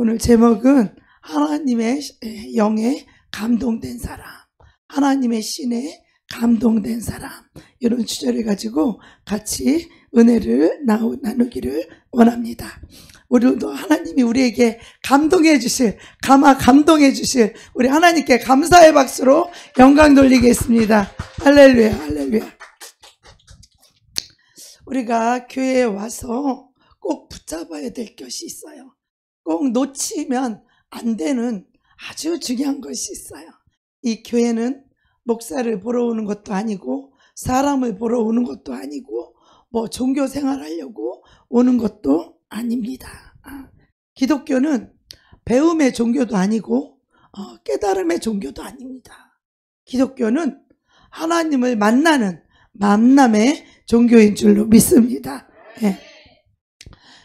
오늘 제목은 하나님의 영에 감동된 사람, 하나님의 신에 감동된 사람, 이런 주제를 가지고 같이 은혜를 나누기를 원합니다. 오늘도 하나님이 우리에게 감동해 주실, 감동해 주실 우리 하나님께 감사의 박수로 영광 돌리겠습니다. 할렐루야, 할렐루야. 우리가 교회에 와서 꼭 붙잡아야 될 것이 있어요. 꼭 놓치면 안 되는 아주 중요한 것이 있어요. 이 교회는 목사를 보러 오는 것도 아니고, 사람을 보러 오는 것도 아니고, 뭐 종교 생활하려고 오는 것도 아닙니다. 기독교는 배움의 종교도 아니고 깨달음의 종교도 아닙니다. 기독교는 하나님을 만나는 만남의 종교인 줄로 믿습니다. 네.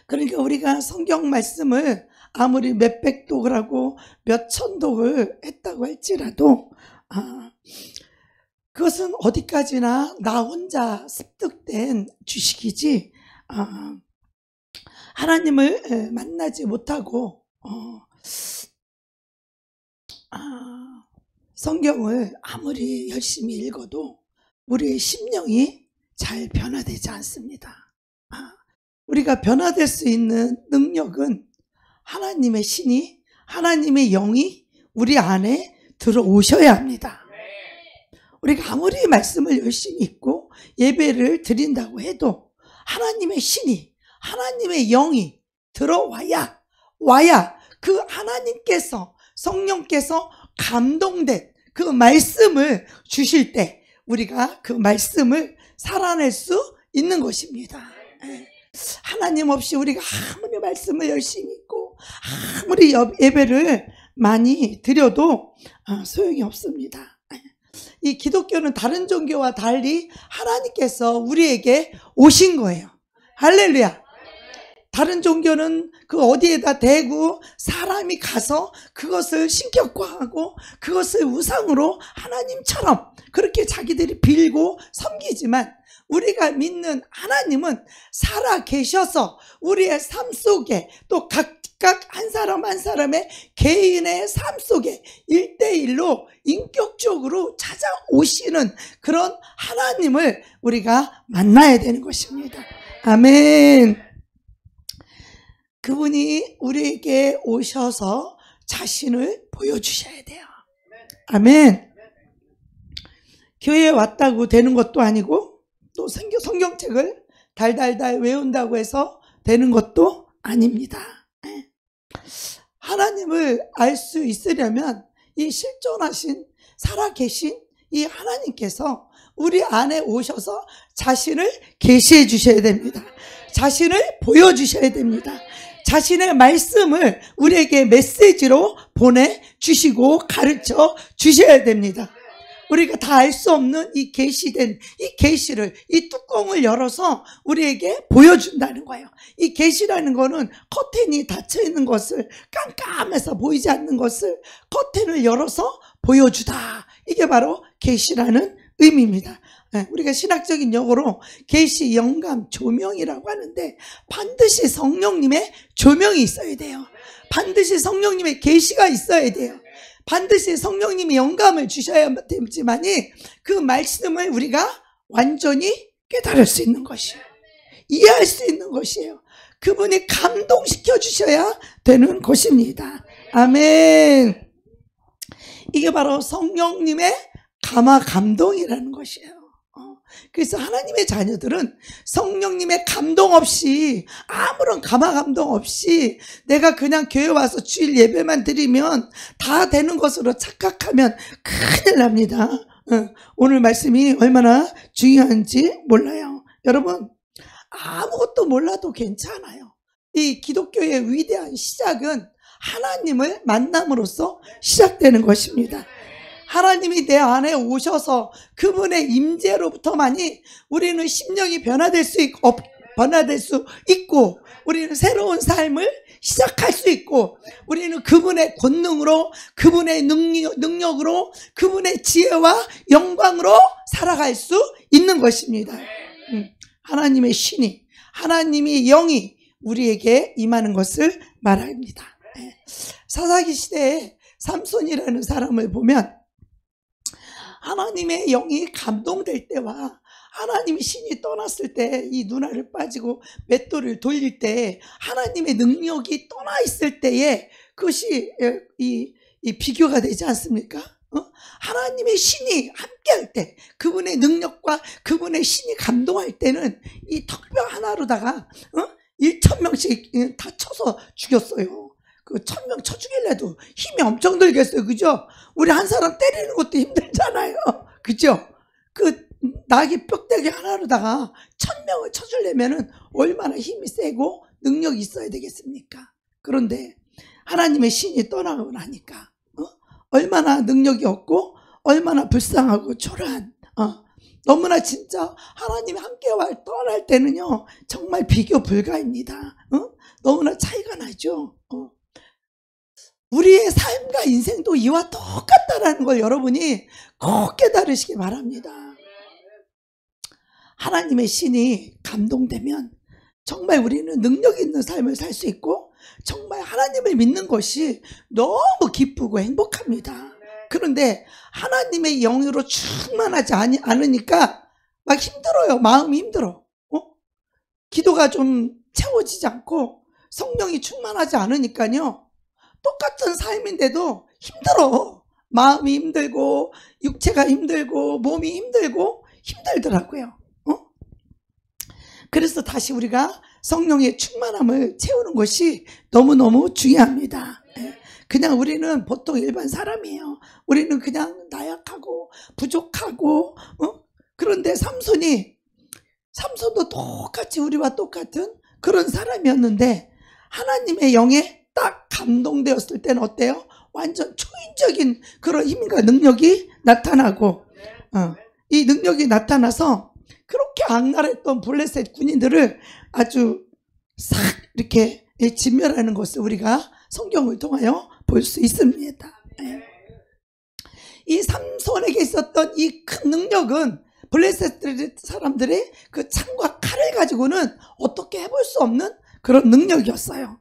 그러니까 우리가 성경 말씀을 아무리 몇백 독을 하고 몇천 독을 했다고 할지라도 그것은 어디까지나 나 혼자 습득된 지식이지 하나님을 만나지 못하고 성경을 아무리 열심히 읽어도 우리의 심령이 잘 변화되지 않습니다. 우리가 변화될 수 있는 능력은 하나님의 신이, 하나님의 영이 우리 안에 들어오셔야 합니다. 우리가 아무리 말씀을 열심히 읽고 예배를 드린다고 해도 하나님의 신이, 하나님의 영이 들어와야 그 하나님께서, 성령께서 감동된 그 말씀을 주실 때 우리가 그 말씀을 살아낼 수 있는 것입니다. 하나님 없이 우리가 아무리 말씀을 열심히 읽고 아무리 예배를 많이 드려도 소용이 없습니다. 이 기독교는 다른 종교와 달리 하나님께서 우리에게 오신 거예요. 할렐루야. 다른 종교는 그 어디에다 대고 사람이 가서 그것을 신격화하고 그것을 우상으로 하나님처럼 그렇게 자기들이 빌고 섬기지만, 우리가 믿는 하나님은 살아 계셔서 우리의 삶 속에, 또 각각 한 사람 한 사람의 개인의 삶 속에 1대1로 인격적으로 찾아오시는 그런 하나님을 우리가 만나야 되는 것입니다. 아멘. 그분이 우리에게 오셔서 자신을 보여주셔야 돼요. 아멘. 교회에 왔다고 되는 것도 아니고, 또 성경책을 달달달 외운다고 해서 되는 것도 아닙니다. 하나님을 알 수 있으려면 이 실존하신, 살아계신 이 하나님께서 우리 안에 오셔서 자신을 계시해 주셔야 됩니다. 자신을 보여주셔야 됩니다. 자신의 말씀을 우리에게 메시지로 보내주시고 가르쳐 주셔야 됩니다. 우리가 다 알 수 없는 이 계시된 이 계시를, 이 뚜껑을 열어서 우리에게 보여준다는 거예요. 이 계시라는 거는 커튼이 닫혀 있는 것을, 깜깜해서 보이지 않는 것을 커튼을 열어서 보여주다. 이게 바로 계시라는 의미입니다. 우리가 신학적인 용어로 계시, 영감, 조명이라고 하는데, 반드시 성령님의 조명이 있어야 돼요. 반드시 성령님의 계시가 있어야 돼요. 반드시 성령님이 영감을 주셔야 되지만이 그 말씀을 우리가 완전히 깨달을 수 있는 것이에요. 이해할 수 있는 것이에요. 그분이 감동시켜 주셔야 되는 것입니다. 아멘. 이게 바로 성령님의 감동이라는 것이에요. 그래서 하나님의 자녀들은 성령님의 감동 없이, 아무런 감동 없이 내가 그냥 교회 와서 주일 예배만 드리면 다 되는 것으로 착각하면 큰일 납니다. 오늘 말씀이 얼마나 중요한지 몰라요. 여러분, 아무것도 몰라도 괜찮아요. 이 기독교의 위대한 시작은 하나님을 만남으로써 시작되는 것입니다. 하나님이 내 안에 오셔서 그분의 임재로부터만이 우리는 심령이 변화될 수 있고 우리는 새로운 삶을 시작할 수 있고, 우리는 그분의 권능으로, 그분의 능력으로, 그분의 지혜와 영광으로 살아갈 수 있는 것입니다. 하나님의 신이, 하나님의 영이 우리에게 임하는 것을 말합니다. 사사기 시대에 삼손이라는 사람을 보면 하나님의 영이 감동될 때와 하나님의 신이 떠났을 때, 이 눈알을 빠지고 맷돌을 돌릴 때 하나님의 능력이 떠나 있을 때에 그것이 이 비교가 되지 않습니까? 하나님의 신이 함께할 때, 그분의 능력과 그분의 신이 감동할 때는 이 턱뼈 하나로다가 1,000명씩 다 쳐서 죽였어요. 그 1,000명 쳐 죽일래도 힘이 엄청 들겠어요. 그죠? 우리 한 사람 때리는 것도 힘들잖아요. 그죠? 그 나귀 뼈대기 하나로다가 1,000명을 쳐주려면은 얼마나 힘이 세고 능력이 있어야 되겠습니까? 그런데 하나님의 신이 떠나고 나니까 얼마나 능력이 없고 얼마나 불쌍하고 초라한, 너무나 진짜 하나님이 함께 떠날 때는요 정말 비교 불가입니다. 너무나 차이가 나죠. 우리의 삶과 인생도 이와 똑같다라는 걸 여러분이 꼭 깨달으시기 바랍니다. 하나님의 신이 감동되면 정말 우리는 능력 있는 삶을 살 수 있고 정말 하나님을 믿는 것이 너무 기쁘고 행복합니다. 그런데 하나님의 영으로 충만하지 않으니까 막 힘들어요. 마음이 힘들어. 기도가 좀 채워지지 않고 성령이 충만하지 않으니까요 똑같은 삶인데도 힘들어. 마음이 힘들고 육체가 힘들고 몸이 힘들고 힘들더라고요. 그래서 다시 우리가 성령의 충만함을 채우는 것이 너무너무 중요합니다. 그냥 우리는 보통 일반 사람이에요. 우리는 그냥 나약하고 부족하고 그런데 삼손도 똑같이 우리와 똑같은 그런 사람이었는데 하나님의 영에 딱 감동되었을 때는 어때요? 완전 초인적인 그런 힘과 능력이 나타나고 이 능력이 나타나서 그렇게 악랄했던 블레셋 군인들을 아주 싹 이렇게 진멸하는 것을 우리가 성경을 통하여 볼 수 있습니다. 이 삼손에게 있었던 이 큰 능력은 블레셋 사람들의 그 창과 칼을 가지고는 어떻게 해볼 수 없는 그런 능력이었어요.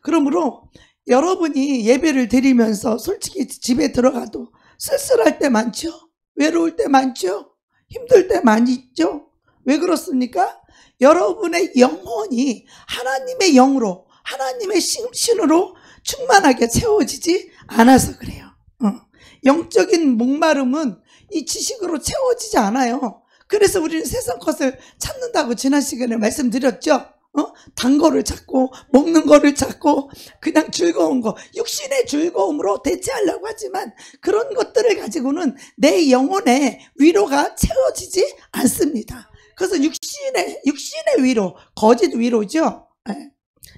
그러므로 여러분이 예배를 드리면서 솔직히 집에 들어가도 쓸쓸할 때 많죠? 외로울 때 많죠? 힘들 때 많이 있죠? 왜 그렇습니까? 여러분의 영혼이 하나님의 영으로 하나님의 신으로 충만하게 채워지지 않아서 그래요. 영적인 목마름은 이 지식으로 채워지지 않아요. 그래서 우리는 세상 것을 찾는다고 지난 시간에 말씀드렸죠. 단 거를 찾고 먹는 거를 찾고 그냥 즐거운 거, 육신의 즐거움으로 대체하려고 하지만 그런 것들을 가지고는 내 영혼의 위로가 채워지지 않습니다. 그래서 육신의 위로, 거짓 위로죠.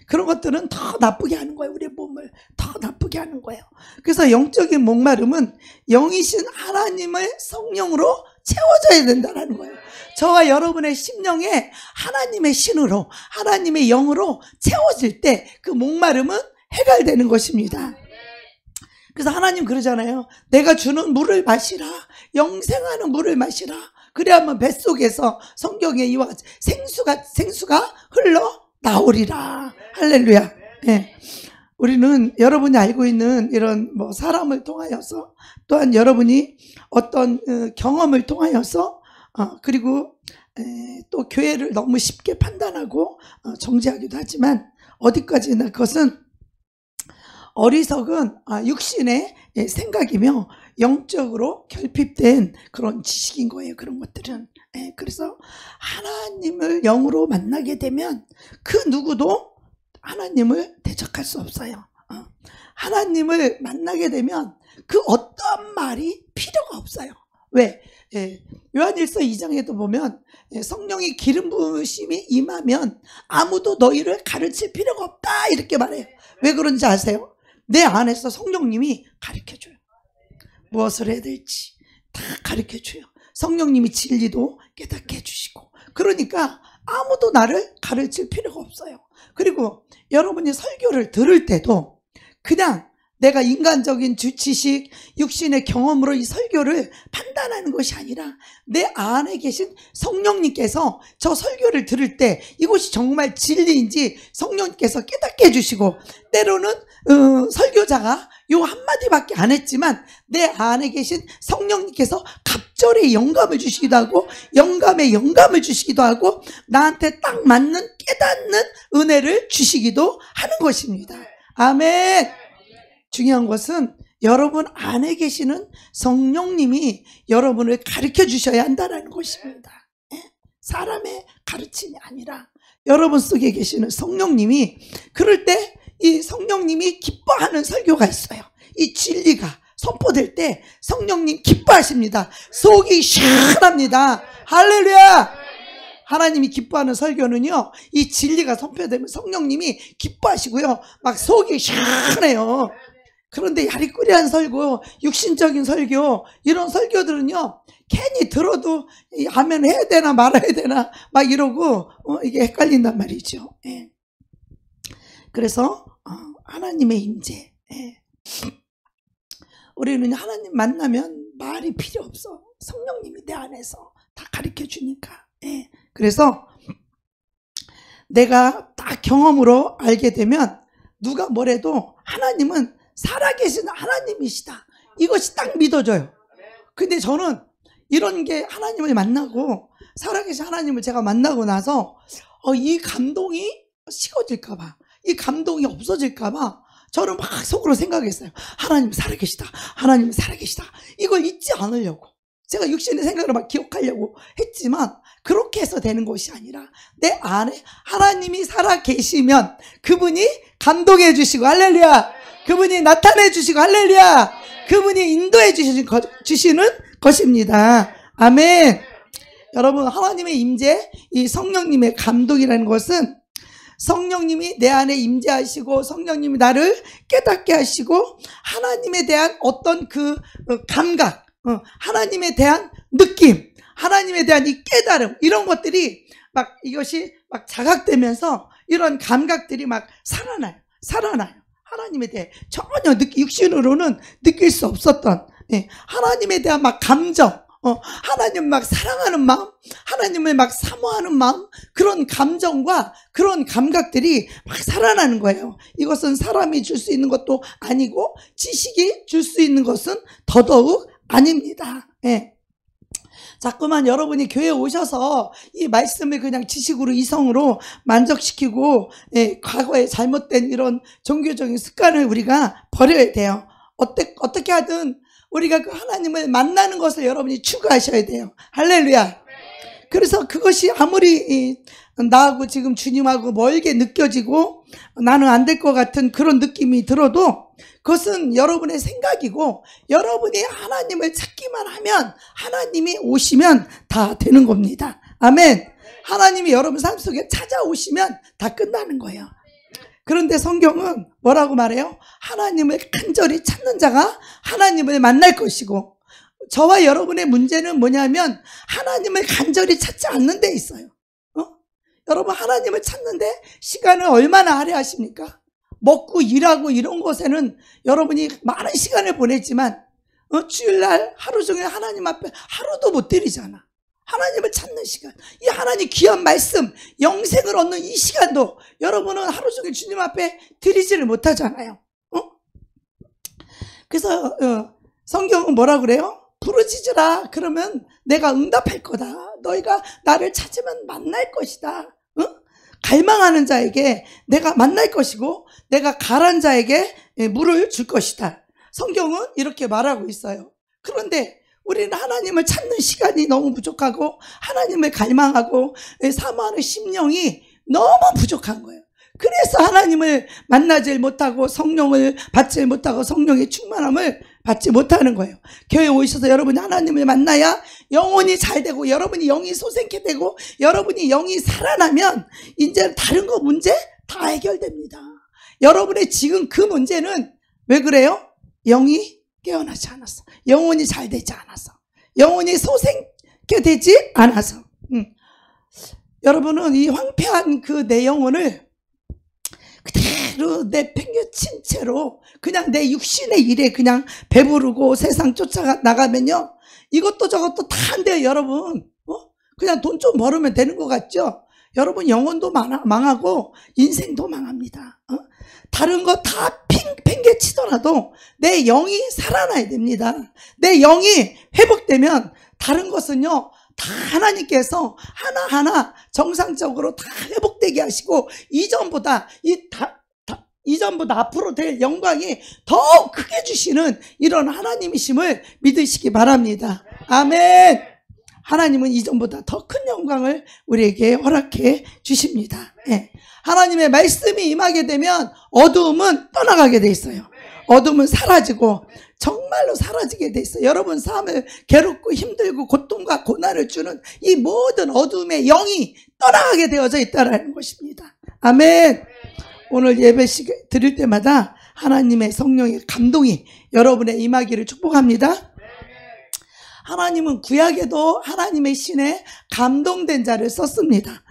그런 것들은 더 나쁘게 하는 거예요. 우리 몸을 더 나쁘게 하는 거예요. 그래서 영적인 목마름은 영이신 하나님의 성령으로 채워져야 된다는 거예요. 저와 여러분의 심령에 하나님의 신으로 하나님의 영으로 채워질 때 그 목마름은 해결되는 것입니다. 그래서 하나님 그러잖아요. 내가 주는 물을 마시라. 영생하는 물을 마시라. 그래야만 뱃속에서 성경에 이와 같이 생수가 흘러 나오리라. 할렐루야. 네. 우리는 여러분이 알고 있는 이런 사람을 통하여서 또한 여러분이 어떤 경험을 통하여서 그리고 또 교회를 너무 쉽게 판단하고 정죄하기도 하지만 어디까지나 그것은 어리석은 육신의 생각이며 영적으로 결핍된 그런 지식인 거예요. 그런 것들은. 그래서 하나님을 영으로 만나게 되면 그 누구도 하나님을 대적할 수 없어요. 하나님을 만나게 되면 그 어떤 말이 필요가 없어요. 왜? 요한일서 2장에도 보면 성령이 기름 부으심이 임하면 아무도 너희를 가르칠 필요가 없다 이렇게 말해요. 왜 그런지 아세요? 내 안에서 성령님이 가르쳐줘요. 무엇을 해야 될지 다 가르쳐줘요. 성령님이 진리도 깨닫게 해주시고 그러니까 아무도 나를 가르칠 필요가 없어요. 그리고 여러분이 설교를 들을 때도 그냥 내가 인간적인 지식, 육신의 경험으로 이 설교를 판단하는 것이 아니라 내 안에 계신 성령님께서 저 설교를 들을 때 이것이 정말 진리인지 성령님께서 깨닫게 해주시고, 때로는 설교자가 요 한마디밖에 안 했지만 내 안에 계신 성령님께서 갑절의 영감을 주시기도 하고 영감에 영감을 주시기도 하고 나한테 딱 맞는 깨닫는 은혜를 주시기도 하는 것입니다. 아멘. 중요한 것은 여러분 안에 계시는 성령님이 여러분을 가르쳐 주셔야 한다는 것입니다. 사람의 가르침이 아니라 여러분 속에 계시는 성령님이, 그럴 때 이 성령님이 기뻐하는 설교가 있어요. 이 진리가 선포될 때 성령님 기뻐하십니다. 속이 시원합니다. 할렐루야. 하나님이 기뻐하는 설교는요, 이 진리가 선포되면 성령님이 기뻐하시고요, 막 속이 시원해요. 그런데 야리꾸리한 설교, 육신적인 설교, 이런 설교들은요, 괜히 들어도 아멘 해야 되나 말아야 되나 막 이러고 이게 헷갈린단 말이죠. 예. 그래서 하나님의 임재, 예. 우리는 하나님 만나면 말이 필요 없어. 성령님이 내 안에서 다 가르쳐 주니까. 예. 그래서 내가 딱 경험으로 알게 되면 누가 뭐래도 하나님은 살아계신 하나님이시다, 이것이 딱 믿어져요. 근데 저는 이런 게 하나님을 만나고 살아계신 하나님을 제가 만나고 나서 이 감동이 식어질까봐, 이 감동이 없어질까봐 저는 막 속으로 생각했어요. 하나님 살아계시다, 하나님 살아계시다, 이걸 잊지 않으려고 제가 육신의 생각으로 막 기억하려고 했지만 그렇게 해서 되는 것이 아니라 내 안에 하나님이 살아계시면 그분이 감동해 주시고, 할렐루야, 그분이 나타내 주시고, 할렐루야, 그분이 인도해 주시는 것입니다. 아멘. 여러분, 하나님의 임재, 이 성령님의 감동이라는 것은 성령님이 내 안에 임재하시고 성령님이 나를 깨닫게 하시고 하나님에 대한 어떤 그 감각, 하나님에 대한 느낌, 하나님에 대한 이 깨달음, 이런 것들이 막 이것이 막 자각되면서 이런 감각들이 막 살아나요. 하나님에 대해 전혀 육신으로는 느낄 수 없었던, 하나님에 대한 막 감정, 하나님 막 사랑하는 마음, 하나님을 막 사모하는 마음, 그런 감정과 그런 감각들이 막 살아나는 거예요. 이것은 사람이 줄 수 있는 것도 아니고 지식이 줄 수 있는 것은 더더욱 아닙니다. 자꾸만 여러분이 교회에 오셔서 이 말씀을 그냥 지식으로, 이성으로 만족시키고 과거에 잘못된 이런 종교적인 습관을 우리가 버려야 돼요. 어떻게 하든 우리가 그 하나님을 만나는 것을 여러분이 추구하셔야 돼요. 할렐루야. 그래서 그것이 아무리 나하고 지금 주님하고 멀게 느껴지고 나는 안 될 것 같은 그런 느낌이 들어도 그것은 여러분의 생각이고, 여러분이 하나님을 찾기만 하면 하나님이 오시면 다 되는 겁니다. 아멘. 하나님이 여러분 삶 속에 찾아오시면 다 끝나는 거예요. 그런데 성경은 뭐라고 말해요? 하나님을 간절히 찾는 자가 하나님을 만날 것이고, 저와 여러분의 문제는 뭐냐면 하나님을 간절히 찾지 않는 데 있어요. 여러분, 하나님을 찾는데 시간을 얼마나 할애하십니까? 먹고 일하고 이런 것에는 여러분이 많은 시간을 보냈지만 주일날 하루 종일 하나님 앞에 하루도 못 드리잖아. 하나님을 찾는 시간, 이 하나님 귀한 말씀, 영생을 얻는 이 시간도 여러분은 하루 종일 주님 앞에 드리지를 못하잖아요. 그래서 성경은 뭐라 그래요? 부르짖으라, 그러면 내가 응답할 거다. 너희가 나를 찾으면 만날 것이다. 갈망하는 자에게 내가 만날 것이고 내가 가란 자에게 물을 줄 것이다. 성경은 이렇게 말하고 있어요. 그런데 우리는 하나님을 찾는 시간이 너무 부족하고 하나님을 갈망하고 사모하는 심령이 너무 부족한 거예요. 그래서 하나님을 만나질 못하고 성령을 받지 못하고 성령의 충만함을 받지 못하는 거예요. 교회에 오셔서 여러분이 하나님을 만나야 영혼이 잘 되고 여러분이 영이 솟게 되고 여러분이 영이 살아나면 이제 다른 거 문제 다 해결됩니다. 여러분의 지금 그 문제는 왜 그래요? 영이 깨어나지 않았어. 영혼이 잘 되지 않아서. 영혼이 솟게 되지 않아서. 여러분은 이 황폐한 그 내 영혼을 그대로 그대로 내팽개친 채로 그냥 내 육신의 일에 그냥 배부르고 세상 쫓아나가면요, 이것도 저것도 다 안 돼요, 여러분. 그냥 돈 좀 벌으면 되는 것 같죠? 여러분, 영혼도 망하고 인생도 망합니다. 다른 거 다 팽개치더라도 내 영이 살아나야 됩니다. 내 영이 회복되면 다른 것은요, 다 하나님께서 하나하나 정상적으로 다 회복되게 하시고, 이전보다 앞으로 될 영광이 더 크게 주시는 이런 하나님이심을 믿으시기 바랍니다. 아멘. 하나님은 이전보다 더 큰 영광을 우리에게 허락해 주십니다. 예. 하나님의 말씀이 임하게 되면 어두움은 떠나가게 돼 있어요. 어둠은 사라지고 정말로 사라지게 돼 있어요. 여러분 삶을 괴롭고 힘들고 고통과 고난을 주는 이 모든 어둠의 영이 떠나가게 되어져 있다는 것입니다. 아멘. 오늘 예배식 드릴 때마다 하나님의 성령의 감동이 여러분의 임하기를 축복합니다. 하나님은 구약에도 하나님의 신에 감동된 자를 썼습니다.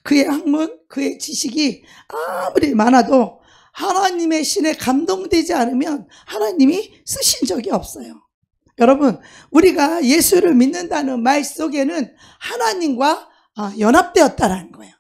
그의 학문, 그의 지식이 아무리 많아도 하나님의 신에 감동되지 않으면 하나님이 쓰신 적이 없어요. 여러분, 우리가 예수를 믿는다는 말 속에는 하나님과 연합되었다라는 거예요.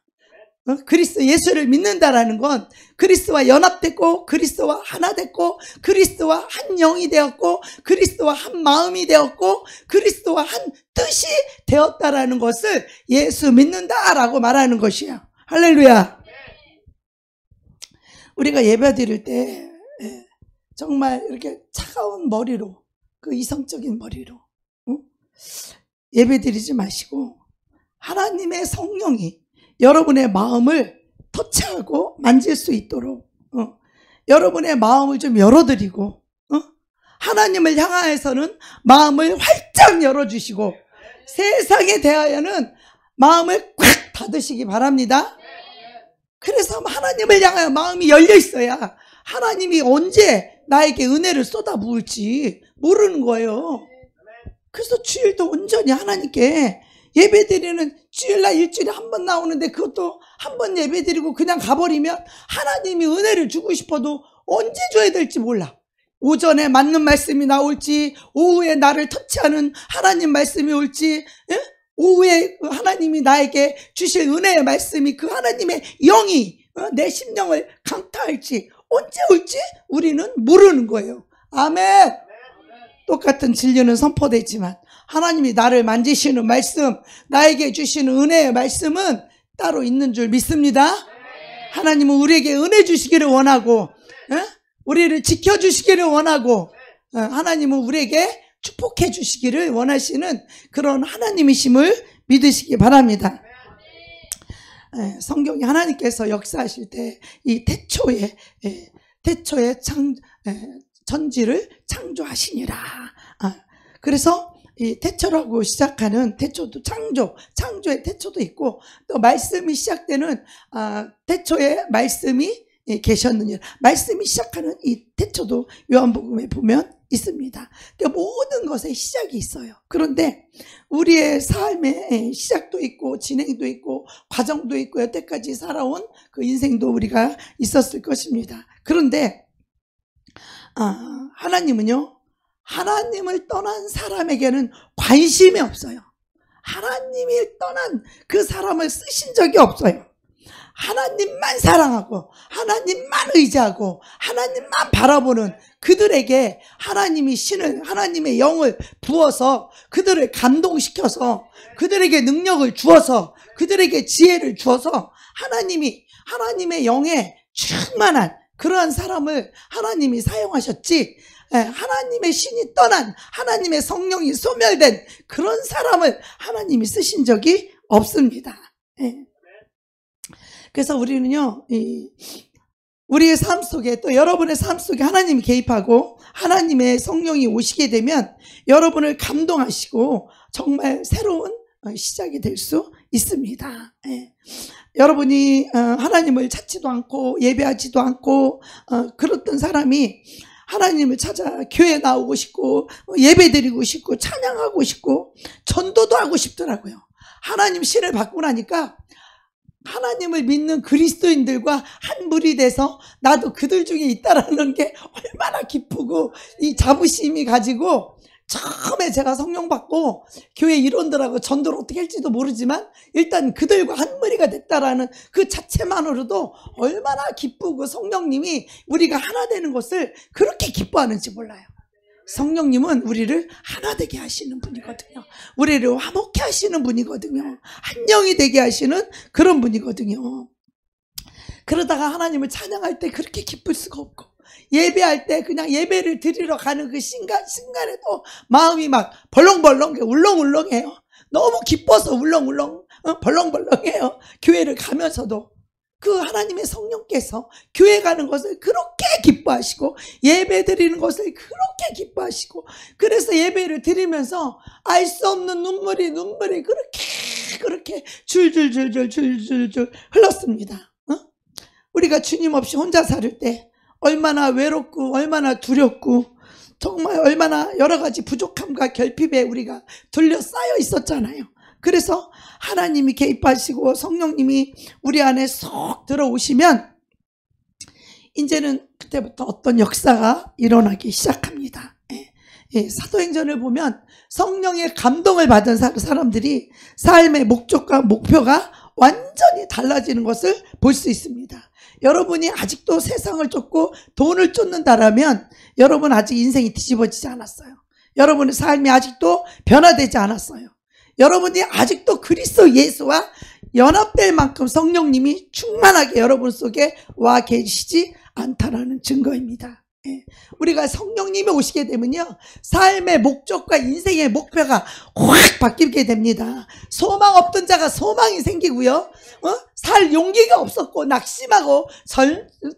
예수를 믿는다라는 건 그리스도와 연합됐고, 그리스도와 하나 됐고, 그리스도와 한 영이 되었고, 그리스도와 한 마음이 되었고, 그리스도와 한 뜻이 되었다라는 것을 예수 믿는다라고 말하는 것이에요. 할렐루야. 우리가 예배 드릴 때 정말 이렇게 차가운 머리로, 그 이성적인 머리로 예배 드리지 마시고, 하나님의 성령이 여러분의 마음을 터치하고 만질 수 있도록 여러분의 마음을 좀 열어드리고, 하나님을 향하여서는 마음을 활짝 열어주시고, 세상에 대하여는 마음을 꽉 닫으시기 바랍니다. 그래서 하나님을 향하여 마음이 열려 있어야 하나님이 언제 나에게 은혜를 쏟아부을지 모르는 거예요. 그래서 주일도 온전히 하나님께 예배드리는, 주일날 일주일에 한 번 나오는데 그것도 한 번 예배드리고 그냥 가버리면 하나님이 은혜를 주고 싶어도 언제 줘야 될지 몰라. 오전에 맞는 말씀이 나올지, 오후에 나를 터치하는 하나님 말씀이 올지, 오후에 하나님이 나에게 주실 은혜의 말씀이, 그 하나님의 영이 내 심령을 강타할지 언제 올지 우리는 모르는 거예요. 아멘. 똑같은 진리는 선포되지만 하나님이 나를 만지시는 말씀, 나에게 주시는 은혜의 말씀은 따로 있는 줄 믿습니다. 하나님은 우리에게 은혜 주시기를 원하고, 우리를 지켜주시기를 원하고, 하나님은 우리에게 축복해 주시기를 원하시는 그런 하나님이심을 믿으시기 바랍니다. 성경이 하나님께서 역사하실 때 이 태초에 천지를 창조하시니라. 그래서 이 태초라고 시작하는 태초도 창조의 태초도 있고, 또 말씀이 시작되는 태초에 말씀이 계셨느니라. 말씀이 시작하는 이 태초도 요한복음에 보면 있습니다. 그러니까 모든 것에 시작이 있어요. 그런데 우리의 삶의 시작도 있고 진행도 있고 과정도 있고 여태까지 살아온 그 인생도 우리가 있었을 것입니다. 그런데 하나님은요, 하나님을 떠난 사람에게는 관심이 없어요. 하나님이 떠난 그 사람을 쓰신 적이 없어요. 하나님만 사랑하고 하나님만 의지하고 하나님만 바라보는 그들에게 하나님이 하나님의 영을 부어서 그들을 감동시켜서 그들에게 능력을 주어서 그들에게 지혜를 주어서 하나님의 영에 충만한 그러한 사람을 하나님이 사용하셨지, 하나님의 신이 떠난, 하나님의 성령이 소멸된 그런 사람을 하나님이 쓰신 적이 없습니다. 그래서 우리는요, 우리의 삶 속에, 또 여러분의 삶 속에 하나님이 개입하고 하나님의 성령이 오시게 되면 여러분을 감동하시고 정말 새로운 시작이 될 수 있습니다. 여러분이 하나님을 찾지도 않고 예배하지도 않고 그랬던 사람이 하나님을 찾아 교회 나오고 싶고 예배드리고 싶고 찬양하고 싶고 전도도 하고 싶더라고요. 하나님 신을 받고 나니까 하나님을 믿는 그리스도인들과 한 무리 돼서 나도 그들 중에 있다라는 게 얼마나 기쁘고 이 자부심이 가지고 처음에 제가 성령 받고 교회 일원들하고 전도를 어떻게 할지도 모르지만 일단 그들과 한 무리가 됐다라는 그 자체만으로도 얼마나 기쁘고 성령님이 우리가 하나 되는 것을 그렇게 기뻐하는지 몰라요. 성령님은 우리를 하나 되게 하시는 분이거든요. 우리를 화목케 하시는 분이거든요. 한 영이 되게 하시는 그런 분이거든요. 그러다가 하나님을 찬양할 때 그렇게 기쁠 수가 없고, 예배할 때 그냥 예배를 드리러 가는 그 순간에도 마음이 막 벌렁벌렁 울렁울렁해요. 너무 기뻐서 울렁울렁 벌렁벌렁해요. 교회를 가면서도 그 하나님의 성령께서 교회 가는 것을 그렇게 기뻐하시고 예배 드리는 것을 그렇게 기뻐하시고, 그래서 예배를 드리면서 알 수 없는 눈물이 그렇게 줄줄줄줄 흘렀습니다. 우리가 주님 없이 혼자 살 때 얼마나 외롭고 얼마나 두렵고 정말 얼마나 여러 가지 부족함과 결핍에 우리가 둘러싸여 있었잖아요. 그래서 하나님이 개입하시고 성령님이 우리 안에 쏙 들어오시면 이제는 그때부터 어떤 역사가 일어나기 시작합니다. 사도행전을 보면 성령의 감동을 받은 사람들이 삶의 목적과 목표가 완전히 달라지는 것을 볼 수 있습니다. 여러분이 아직도 세상을 쫓고 돈을 쫓는다라면 여러분 아직 인생이 뒤집어지지 않았어요. 여러분의 삶이 아직도 변화되지 않았어요. 여러분이 아직도 그리스도 예수와 연합될 만큼 성령님이 충만하게 여러분 속에 와 계시지 않다라는 증거입니다. 우리가 성령님이 오시게 되면요, 삶의 목적과 인생의 목표가 확 바뀌게 됩니다. 소망 없던 자가 소망이 생기고요, 살 용기가 없었고 낙심하고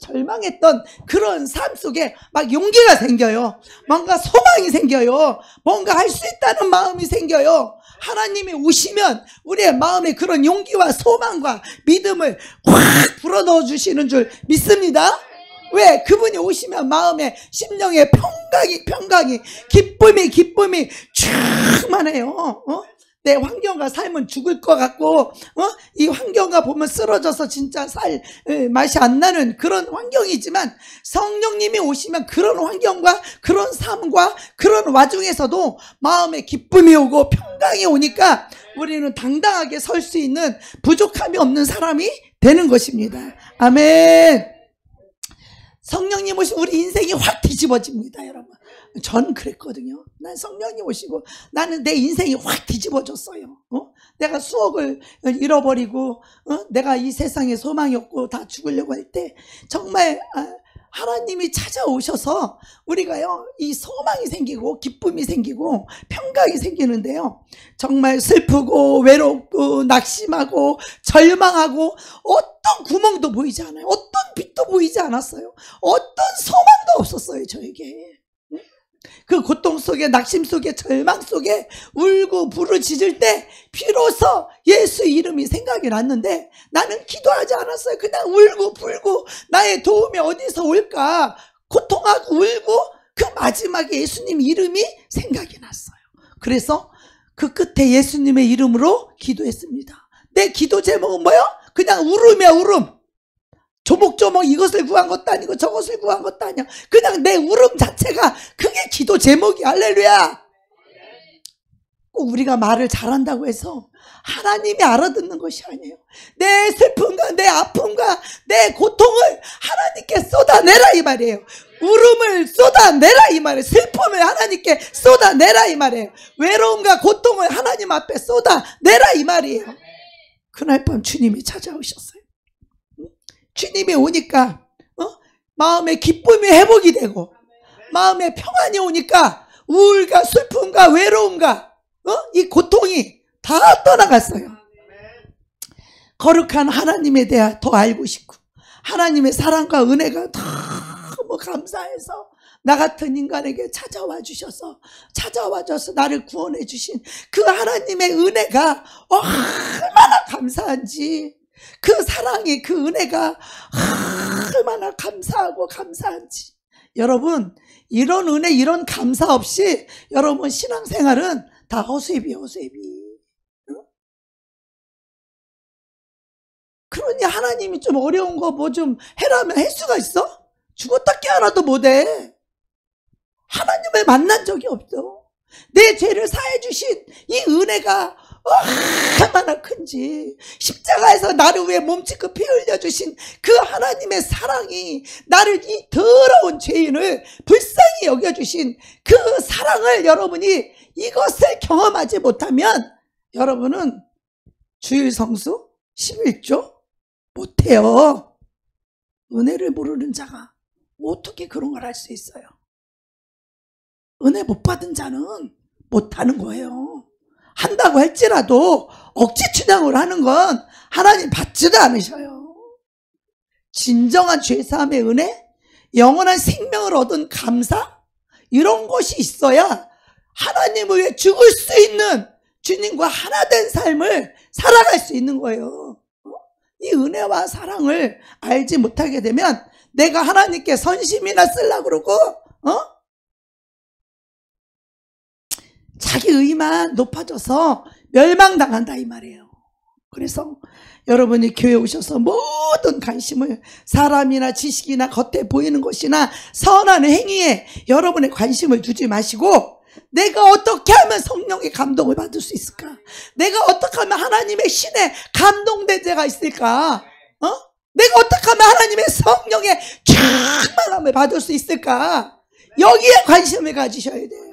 절망했던 그런 삶 속에 막 용기가 생겨요. 뭔가 소망이 생겨요. 뭔가 할 수 있다는 마음이 생겨요. 하나님이 오시면 우리의 마음에 그런 용기와 소망과 믿음을 확 불어넣어 주시는 줄 믿습니다. 왜? 그분이 오시면 마음에 심령에 평강이 기쁨이 충만해요. 내 환경과 삶은 죽을 것 같고 이 환경과 보면 쓰러져서 진짜 살 맛이 안 나는 그런 환경이지만 성령님이 오시면 그런 환경과 그런 삶과 그런 와중에서도 마음에 기쁨이 오고 평강이 오니까 우리는 당당하게 설 수 있는 부족함이 없는 사람이 되는 것입니다. 아멘. 성령님 오시면 우리 인생이 확 뒤집어집니다, 여러분. 전 그랬거든요. 난 성령님 오시고 나는 내 인생이 확 뒤집어졌어요. 내가 수억을 잃어버리고 내가 이 세상에 소망이 없고 다 죽으려고 할 때 정말 하나님이 찾아오셔서 우리가요, 이 소망이 생기고 기쁨이 생기고 평강이 생기는데요, 정말 슬프고 외롭고 낙심하고 절망하고 어떤 구멍도 보이지 않아요. 어떤 빛도 보이지 않았어요. 어떤 소망도 없었어요, 저에게. 그 고통 속에, 낙심 속에, 절망 속에 울고 부르짖을 때 비로소 예수 이름이 생각이 났는데 나는 기도하지 않았어요. 그냥 울고 불고 나의 도움이 어디서 올까 고통하고 울고 그 마지막에 예수님 이름이 생각이 났어요. 그래서 그 끝에 예수님의 이름으로 기도했습니다. 내 기도 제목은 뭐예요? 그냥 울음이야, 울음. 조목조목 이것을 구한 것도 아니고 저것을 구한 것도 아니야. 그냥 내 울음 자체가 그게 기도 제목이야. 할렐루야. 꼭 우리가 말을 잘한다고 해서 하나님이 알아듣는 것이 아니에요. 내 슬픔과 내 아픔과 내 고통을 하나님께 쏟아내라 이 말이에요. 울음을 쏟아내라 이 말이에요. 슬픔을 하나님께 쏟아내라 이 말이에요. 외로움과 고통을 하나님 앞에 쏟아내라 이 말이에요. 그날 밤 주님이 찾아오셨어요. 주님이 오니까 마음의 기쁨이 회복이 되고 마음의 평안이 오니까 우울과 슬픔과 외로움과 이 고통이 다 떠나갔어요. 거룩한 하나님에 대해 더 알고 싶고 하나님의 사랑과 은혜가 너무 감사해서 나 같은 인간에게 찾아와줘서 나를 구원해 주신 그 하나님의 은혜가 얼마나 감사한지, 그 사랑이, 그 은혜가 얼마나 감사한지. 여러분, 이런 은혜, 이런 감사 없이 여러분 신앙생활은 다 허수입이에요, 허수입이. 그러니 하나님이 좀 어려운 거 뭐 좀 해라면 할 수가 있어? 죽었다 깨어나도 못해. 하나님을 만난 적이 없어. 내 죄를 사해 주신 이 은혜가 얼마나 큰지, 십자가에서 나를 위해 몸짓고 피 흘려주신 그 하나님의 사랑이, 나를 이 더러운 죄인을 불쌍히 여겨주신 그 사랑을 여러분이 이것을 경험하지 못하면 여러분은 주일 성수 11조 못해요. 은혜를 모르는 자가 어떻게 그런 걸 할 수 있어요? 은혜 못 받은 자는 못하는 거예요. 한다고 할지라도 억지 춘향으로 하는 건 하나님 받지도 않으셔요. 진정한 죄사함의 은혜, 영원한 생명을 얻은 감사, 이런 것이 있어야 하나님을 위해 죽을 수 있는, 주님과 하나 된 삶을 살아갈 수 있는 거예요. 이 은혜와 사랑을 알지 못하게 되면 내가 하나님께 선심이나 쓰려고 그러고 자기 의만 높아져서 멸망당한다 이 말이에요. 그래서 여러분이 교회 오셔서 모든 관심을 사람이나 지식이나 겉에 보이는 것이나 선한 행위에 여러분의 관심을 두지 마시고, 내가 어떻게 하면 성령의 감동을 받을 수 있을까? 내가 어떻게 하면 하나님의 신에 감동된 자가 있을까? 내가 어떻게 하면 하나님의 성령의 충만함을 받을 수 있을까? 여기에 관심을 가지셔야 돼요.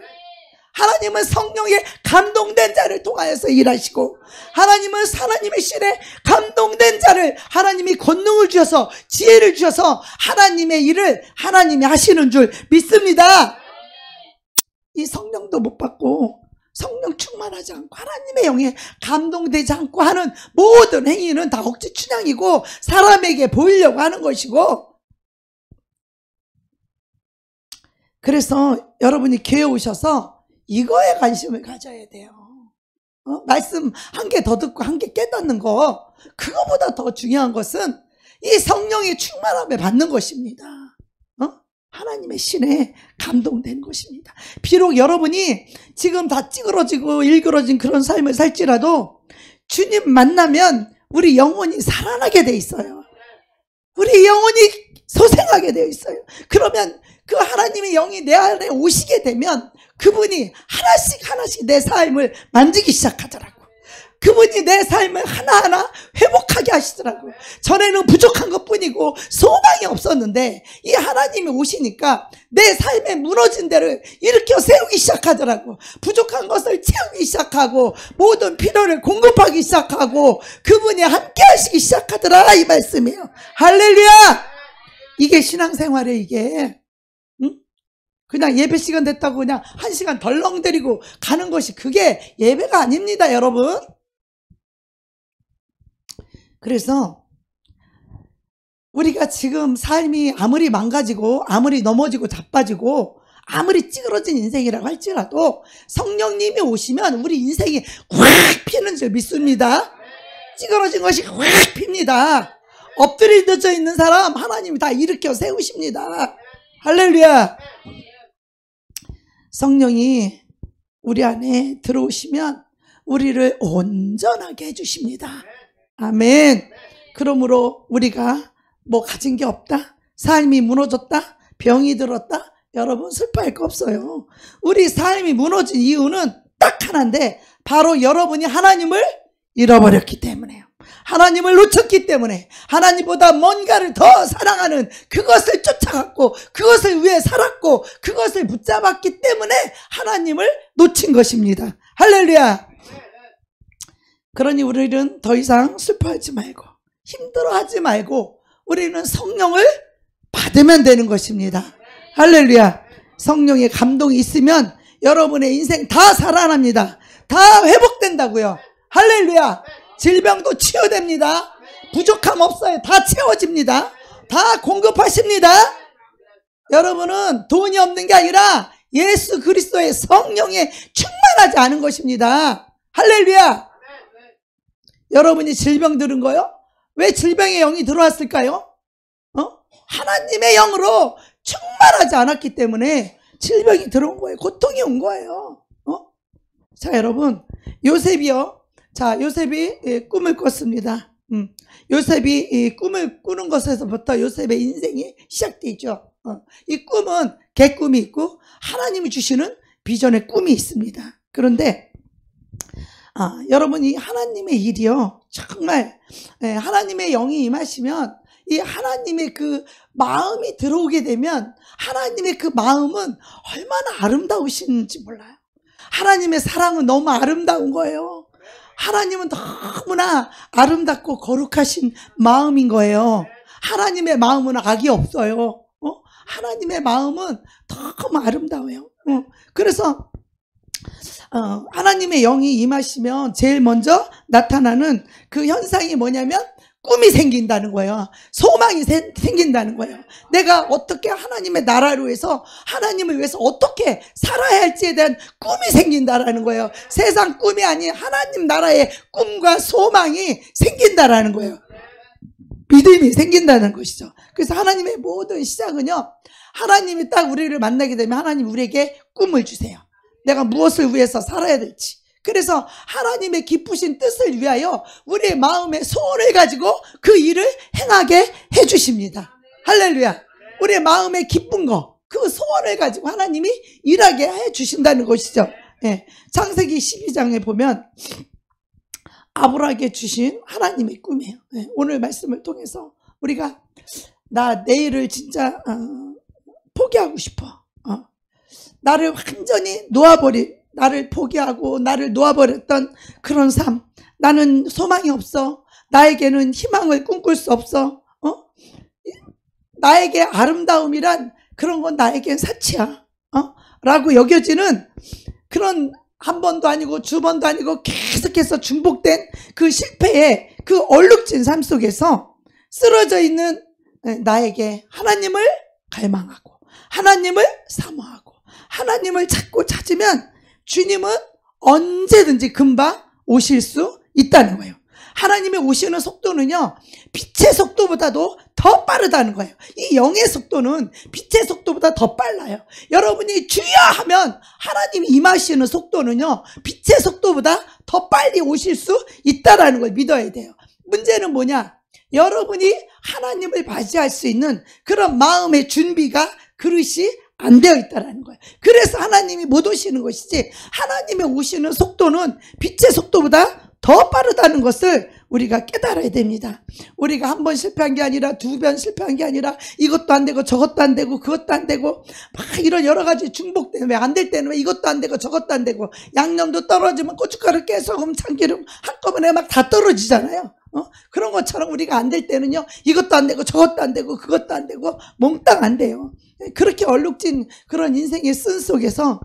하나님은 성령에 감동된 자를 통하여서 일하시고, 하나님은 하나님의 신에 감동된 자를 하나님이 권능을 주셔서, 지혜를 주셔서 하나님의 일을 하나님이 하시는 줄 믿습니다. 이 성령도 못 받고 성령 충만하지 않고 하나님의 영에 감동되지 않고 하는 모든 행위는 다 억지 춘향이고 사람에게 보이려고 하는 것이고, 그래서 여러분이 교회 오셔서 이거에 관심을 가져야 돼요. 말씀 한 개 더 듣고 한 개 깨닫는 거, 그거보다 더 중요한 것은 이 성령의 충만함을 받는 것입니다. 하나님의 신에 감동된 것입니다. 비록 여러분이 지금 다 찌그러지고 일그러진 그런 삶을 살지라도 주님 만나면 우리 영혼이 살아나게 돼 있어요. 우리 영혼이 소생하게 되어 있어요. 그러면 그 하나님의 영이 내 안에 오시게 되면 그분이 하나씩 내 삶을 만지기 시작하더라고. 그분이 내 삶을 하나하나 회복하게 하시더라고요. 전에는 부족한 것뿐이고 소망이 없었는데 이 하나님이 오시니까 내 삶에 무너진 데를 일으켜 세우기 시작하더라고. 부족한 것을 채우기 시작하고 모든 필요를 공급하기 시작하고 그분이 함께 하시기 시작하더라, 이 말씀이에요. 할렐루야! 이게 신앙생활에 이게 그냥 예배 시간 됐다고 그냥 1시간 덜렁대리고 가는 것이 그게 예배가 아닙니다, 여러분. 그래서 우리가 지금 삶이 아무리 망가지고 아무리 넘어지고 자빠지고 아무리 찌그러진 인생이라고 할지라도 성령님이 오시면 우리 인생이 확 피는 줄 믿습니다. 찌그러진 것이 확 핍니다. 엎드려져 있는 사람 하나님이 다 일으켜 세우십니다. 할렐루야. 성령이 우리 안에 들어오시면 우리를 온전하게 해주십니다. 아멘. 그러므로 우리가 뭐 가진 게 없다, 삶이 무너졌다, 병이 들었다, 여러분 슬퍼할 거 없어요. 우리 삶이 무너진 이유는 딱 하나인데 바로 여러분이 하나님을 잃어버렸기 때문에요. 하나님을 놓쳤기 때문에, 하나님보다 뭔가를 더 사랑하는 그것을 쫓아갔고 그것을 위해 살았고 그것을 붙잡았기 때문에 하나님을 놓친 것입니다. 할렐루야. 그러니 우리는 더 이상 슬퍼하지 말고 힘들어하지 말고 우리는 성령을 받으면 되는 것입니다. 할렐루야. 성령의 감동이 있으면 여러분의 인생 다 살아납니다. 다 회복된다고요. 할렐루야. 질병도 치유됩니다. 부족함 없어요. 다 채워집니다. 다 공급하십니다. 여러분은 돈이 없는 게 아니라 예수 그리스도의 성령에 충만하지 않은 것입니다. 할렐루야. 여러분이 질병 들은 거요? 왜 질병의 영이 들어왔을까요? 하나님의 영으로 충만하지 않았기 때문에 질병이 들어온 거예요. 고통이 온 거예요. 자, 여러분, 요셉이요. 자, 요셉이 꿈을 꿨습니다. 요셉이 이 꿈을 꾸는 것에서부터 요셉의 인생이 시작되죠. 이 꿈은 개꿈이 있고 하나님이 주시는 비전의 꿈이 있습니다. 그런데 여러분, 이 하나님의 일이요, 정말 하나님의 영이 임하시면 이 하나님의 그 마음이 들어오게 되면 하나님의 그 마음은 얼마나 아름다우신지 몰라요. 하나님의 사랑은 너무 아름다운 거예요. 하나님은 너무나 아름답고 거룩하신 마음인 거예요. 하나님의 마음은 악이 없어요. 하나님의 마음은 너무 아름다워요. 그래서 하나님의 영이 임하시면 제일 먼저 나타나는 그 현상이 뭐냐면 꿈이 생긴다는 거예요. 소망이 생긴다는 거예요. 내가 어떻게 하나님의 나라를 위해서, 하나님을 위해서 어떻게 살아야 할지에 대한 꿈이 생긴다라는 거예요. 세상 꿈이 아닌 하나님 나라의 꿈과 소망이 생긴다라는 거예요. 믿음이 생긴다는 것이죠. 그래서 하나님의 모든 시작은요, 하나님이 딱 우리를 만나게 되면 하나님 우리에게 꿈을 주세요. 내가 무엇을 위해서 살아야 될지. 그래서 하나님의 기쁘신 뜻을 위하여 우리의 마음의 소원을 가지고 그 일을 행하게 해주십니다. 할렐루야. 우리의 마음의 기쁜 거, 그 소원을 가지고 하나님이 일하게 해주신다는 것이죠. 창세기 12장에 보면 아브라함에게 주신 하나님의 꿈이에요. 오늘 말씀을 통해서 우리가 나 내일을 진짜 포기하고 싶어. 나를 완전히 나를 포기하고 나를 놓아버렸던 그런 삶. 나는 소망이 없어. 나에게는 희망을 꿈꿀 수 없어. 나에게 아름다움이란 그런 건 나에겐 사치야. 라고 여겨지는 그런 한 번도 아니고 두 번도 아니고 계속해서 중복된 그 실패의 그 얼룩진 삶 속에서 쓰러져 있는 나에게 하나님을 갈망하고 하나님을 사모하고 하나님을 찾으면 주님은 언제든지 금방 오실 수 있다는 거예요. 하나님의 오시는 속도는요, 빛의 속도보다도 더 빠르다는 거예요. 이 영의 속도는 빛의 속도보다 더 빨라요. 여러분이 주여 하면 하나님이 임하시는 속도는요, 빛의 속도보다 더 빨리 오실 수 있다는 걸 믿어야 돼요. 문제는 뭐냐? 여러분이 하나님을 맞이할 수 있는 그런 마음의 준비가, 그릇이 안 되어 있다는 거예요. 그래서 하나님이 못 오시는 것이지, 하나님의 오시는 속도는 빛의 속도보다 더 빠르다는 것을 우리가 깨달아야 됩니다. 우리가 한 번 실패한 게 아니라 두 번 실패한 게 아니라 이것도 안 되고 저것도 안 되고 그것도 안 되고 막 이런 여러 가지 중복되면, 왜 안 될 때는 왜 이것도 안 되고 저것도 안 되고, 양념도 떨어지면 고춧가루, 깨소금, 참기름 한꺼번에 막 다 떨어지잖아요. 그런 것처럼 우리가 안 될 때는요, 이것도 안 되고 저것도 안 되고 그것도 안 되고 몽땅 안 돼요. 그렇게 얼룩진 그런 인생의 쓴 속에서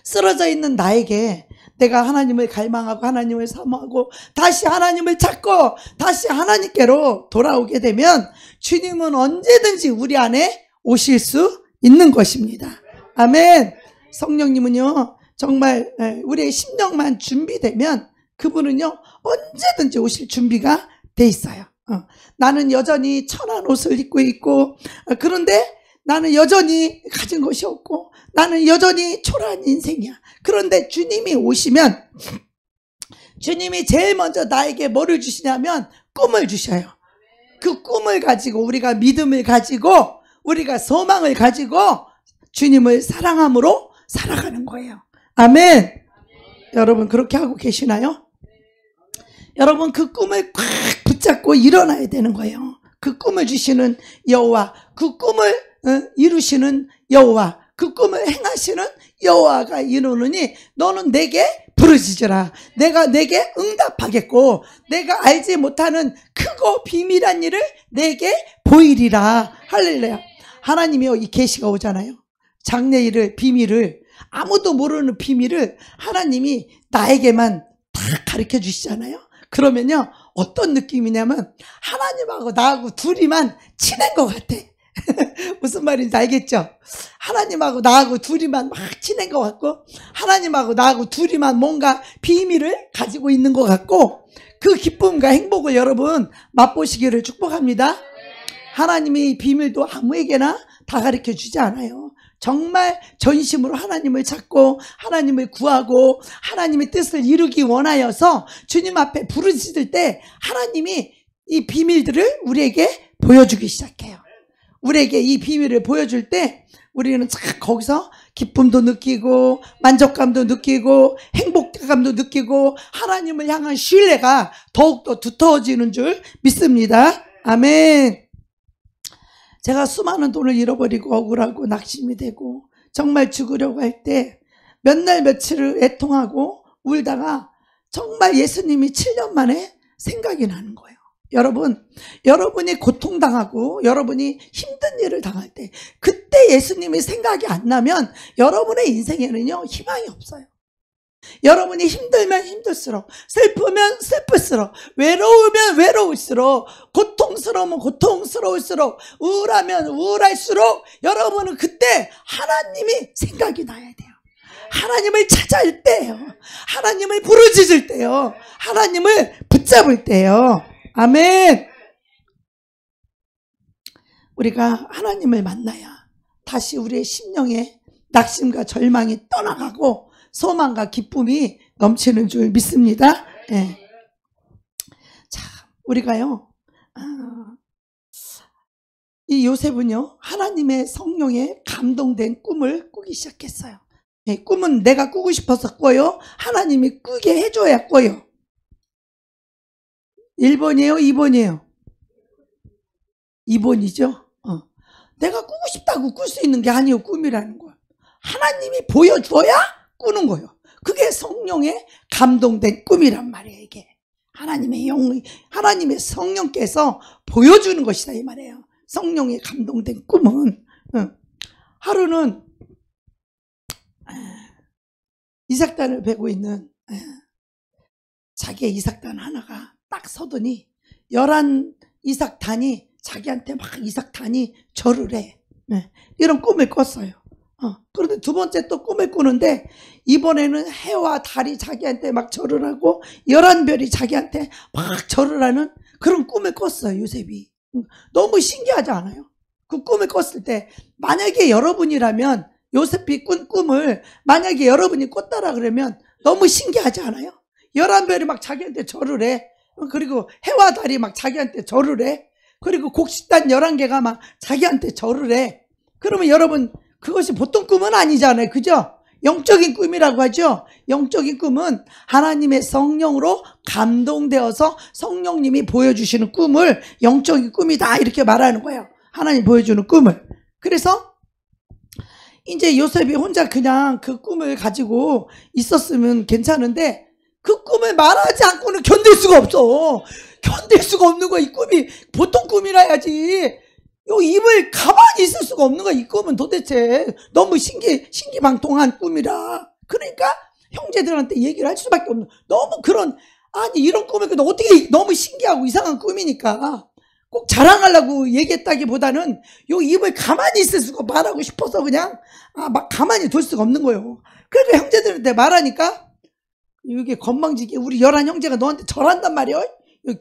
쓰러져 있는 나에게 내가 하나님을 갈망하고 하나님을 사모하고 다시 하나님을 찾고 다시 하나님께로 돌아오게 되면 주님은 언제든지 우리 안에 오실 수 있는 것입니다. 아멘. 성령님은요, 정말 우리의 심령만 준비되면 그분은요, 언제든지 오실 준비가 돼 있어요. 나는 여전히 천한 옷을 입고 있고, 그런데 나는 여전히 가진 것이 없고, 나는 여전히 초라한 인생이야. 그런데 주님이 오시면 주님이 제일 먼저 나에게 뭐를 주시냐면 꿈을 주셔요. 그 꿈을 가지고 우리가 믿음을 가지고 우리가 소망을 가지고 주님을 사랑함으로 살아가는 거예요. 아멘. 여러분 그렇게 하고 계시나요? 여러분 그 꿈을 꽉 붙잡고 일어나야 되는 거예요. 그 꿈을 주시는 여호와, 그 꿈을 이루시는 여호와, 그 꿈을 행하시는 여호와가 이루느니 너는 내게 부르짖으라. 내가 내게 응답하겠고 내가 알지 못하는 크고 비밀한 일을 내게 보이리라. 할렐루야. 하나님이요, 이 계시가 오잖아요. 장래일을, 비밀을, 아무도 모르는 비밀을 하나님이 나에게만 다 가르쳐 주시잖아요. 그러면요, 어떤 느낌이냐면 하나님하고 나하고 둘이만 친한 것 같아. 무슨 말인지 알겠죠? 하나님하고 나하고 둘이만 막 친한 것 같고, 하나님하고 나하고 둘이만 뭔가 비밀을 가지고 있는 것 같고, 그 기쁨과 행복을 여러분 맛보시기를 축복합니다. 하나님이 비밀도 아무에게나 다 가르쳐 주지 않아요. 정말 전심으로 하나님을 찾고 하나님을 구하고 하나님의 뜻을 이루기 원하여서 주님 앞에 부르짖을 때 하나님이 이 비밀들을 우리에게 보여주기 시작해요. 우리에게 이 비밀을 보여줄 때 우리는 참 거기서 기쁨도 느끼고 만족감도 느끼고 행복감도 느끼고 하나님을 향한 신뢰가 더욱더 두터워지는 줄 믿습니다. 아멘. 제가 수많은 돈을 잃어버리고 억울하고 낙심이 되고 정말 죽으려고 할 때 몇 날 며칠을 애통하고 울다가 정말 예수님이 7년 만에 생각이 나는 거예요. 여러분이 고통당하고 여러분이 힘든 일을 당할 때 그때 예수님이 생각이 안 나면 여러분의 인생에는요 희망이 없어요. 여러분이 힘들면 힘들수록, 슬프면 슬플수록, 외로우면 외로울수록, 고통스러우면 고통스러울수록, 우울하면 우울할수록 여러분은 그때 하나님이 생각이 나야 돼요. 하나님을 찾아올 때예요. 하나님을 부르짖을 때요. 하나님을 붙잡을 때요. 아멘. 우리가 하나님을 만나야 다시 우리의 심령에 낙심과 절망이 떠나가고 소망과 기쁨이 넘치는 줄 믿습니다. 예. 자, 우리가요, 이 요셉은요, 하나님의 성령에 감동된 꿈을 꾸기 시작했어요. 예, 꿈은 내가 꾸고 싶어서 꿔요. 하나님이 꾸게 해줘야 꿔요. 1번이에요? 2번이에요? 2번이죠? 내가 꾸고 싶다고 꿀 수 있는 게 아니에요. 꿈이라는 걸. 하나님이 보여줘야 꾸는 거예요. 그게 성령에 감동된 꿈이란 말이에요. 이게 하나님의 성령께서 보여주는 것이다 이 말이에요. 성령에 감동된 꿈은 하루는 이삭단을 베고 있는 자기의 이삭단 하나가 딱 서더니 11 이삭단이 자기한테 막 이삭단이 절을 해. 이런 꿈을 꿨어요. 그런데 두 번째 또 꿈을 꾸는데 이번에는 해와 달이 자기한테 막 절을 하고 11별이 자기한테 막 절을 하는 그런 꿈을 꿨어요. 요셉이. 너무 신기하지 않아요? 그 꿈을 꿨을 때 만약에 여러분이라면 요셉이 꾼 꿈을 만약에 여러분이 꿨다라 그러면 너무 신기하지 않아요? 11별이 막 자기한테 절을 해. 그리고 해와 달이 막 자기한테 절을 해. 그리고 곡식단 11개가 막 자기한테 절을 해. 그러면 여러분 그것이 보통 꿈은 아니잖아요. 그죠? 영적인 꿈이라고 하죠. 영적인 꿈은 하나님의 성령으로 감동되어서 성령님이 보여주시는 꿈을 영적인 꿈이다 이렇게 말하는 거예요. 하나님 보여주는 꿈을. 그래서 이제 요셉이 혼자 그냥 그 꿈을 가지고 있었으면 괜찮은데 그 꿈을 말하지 않고는 견딜 수가 없어. 견딜 수가 없는 거야. 이 꿈이 보통 꿈이라 해야지. 요 입을 가만히 있을 수가 없는 거야. 이 꿈은 도대체 너무 신기방통한 꿈이라. 그러니까 형제들한테 얘기를 할 수밖에 없는. 너무 아니 이런 꿈을 근데 어떻게 너무 신기하고 이상한 꿈이니까 꼭 자랑하려고 얘기했다기보다는 요 입을 가만히 있을 수가 말하고 싶어서 그냥 막 가만히 둘 수가 없는 거예요. 그러니까 형제들한테 말하니까 이게 건방지게 우리 11 형제가 너한테 절한단 말이에요.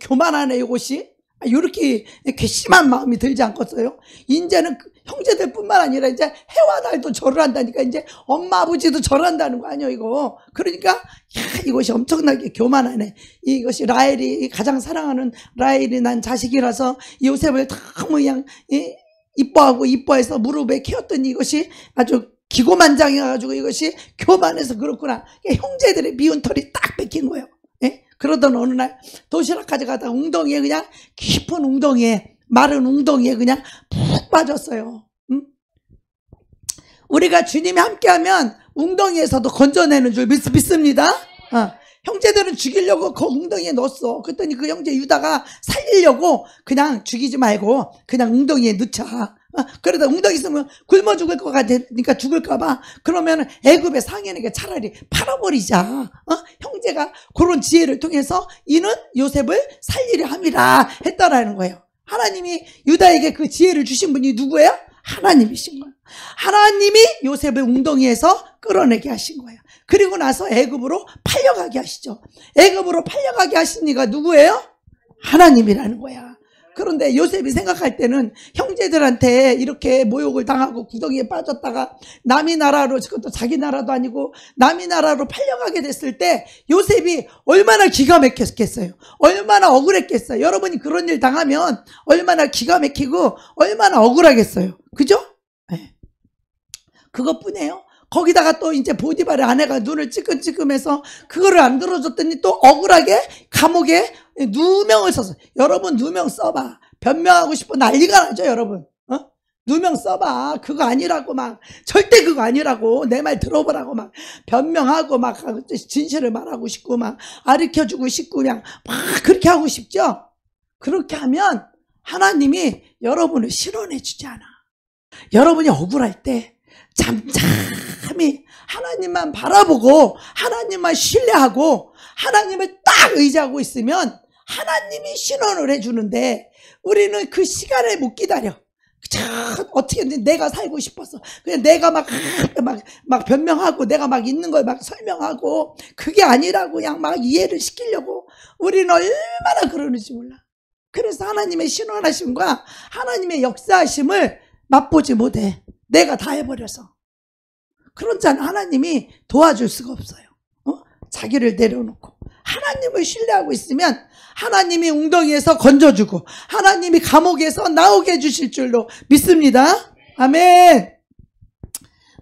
교만하네 이것이. 이렇게 괘씸한 마음이 들지 않겠어요? 이제는 형제들 뿐만 아니라 이제 해와 달도 절을 한다니까 이제 엄마 아버지도 절한다는 거 아니에요 이거. 그러니까 이것이 엄청나게 교만하네. 이것이 라헬이 가장 사랑하는 라헬이 난 자식이라서 요셉을 너무 그냥 이뻐해서 무릎에 키웠더니 이것이 아주 기고만장해가지고 이것이 교만해서 그렇구나. 형제들의 미운 털이 딱 뺏긴 거예요. 예? 그러던 어느 날 도시락 가져가다 웅덩이에 그냥 깊은 웅덩이에 마른 웅덩이에 그냥 푹 빠졌어요. 우리가 주님이 함께하면 웅덩이에서도 건져내는 줄 믿습니다. 형제들은 죽이려고 그 웅덩이에 넣었어. 그랬더니 그 형제 유다가 살리려고 그냥 죽이지 말고 그냥 웅덩이에 넣자. 그러다 웅덩이 있으면 굶어 죽을 것 같으니까 죽을까봐 그러면 애굽의 상인에게 차라리 팔아버리자. 형제가 그런 지혜를 통해서 이는 요셉을 살리려 함이라 했다라는 거예요. 하나님이 유다에게 그 지혜를 주신 분이 누구예요? 하나님이신 거예요. 하나님이 요셉을 웅덩이에서 끌어내게 하신 거예요. 그리고 나서 애굽으로 팔려가게 하시죠. 애굽으로 팔려가게 하신 이가 누구예요? 하나님이라는 거야. 그런데 요셉이 생각할 때는 형제들한테 이렇게 모욕을 당하고 구덩이에 빠졌다가 남의 나라로, 그것도 자기 나라도 아니고 남의 나라로 팔려가게 됐을 때 요셉이 얼마나 기가 막혔겠어요. 얼마나 억울했겠어요. 여러분이 그런 일 당하면 얼마나 기가 막히고 얼마나 억울하겠어요. 그죠? 네. 그것뿐이에요. 거기다가 또 이제 보디발의 아내가 눈을 찌끔찌끔해서 그거를 안 들어줬더니 또 억울하게 감옥에 누명을 썼어. 여러분 누명 써봐. 변명하고 싶어 난리가 나죠, 여러분. 누명 써봐. 그거 아니라고 막 절대 그거 아니라고 내 말 들어보라고 막 변명하고 막 진실을 말하고 싶고 막 가르쳐주고 싶고 그냥 막 그렇게 하고 싶죠. 그렇게 하면 하나님이 여러분을 실현해 주지 않아. 여러분이 억울할 때 잠잠히 하나님만 바라보고 하나님만 신뢰하고 하나님을 딱 의지하고 있으면 하나님이 신원을 해주는데 우리는 그 시간을 못 기다려. 어떻게 내가 살고 싶어서 그냥 내가 막 변명하고 내가 막 있는 걸 막 설명하고 그게 아니라고 그냥 막 이해를 시키려고 우리는 얼마나 그러는지 몰라. 그래서 하나님의 신원하심과 하나님의 역사하심을 맛보지 못해. 내가 다 해버려서. 그런 자는 하나님이 도와줄 수가 없어요. 자기를 내려놓고 하나님을 신뢰하고 있으면 하나님이 웅덩이에서 건져주고 하나님이 감옥에서 나오게 해주실 줄로 믿습니다. 아멘.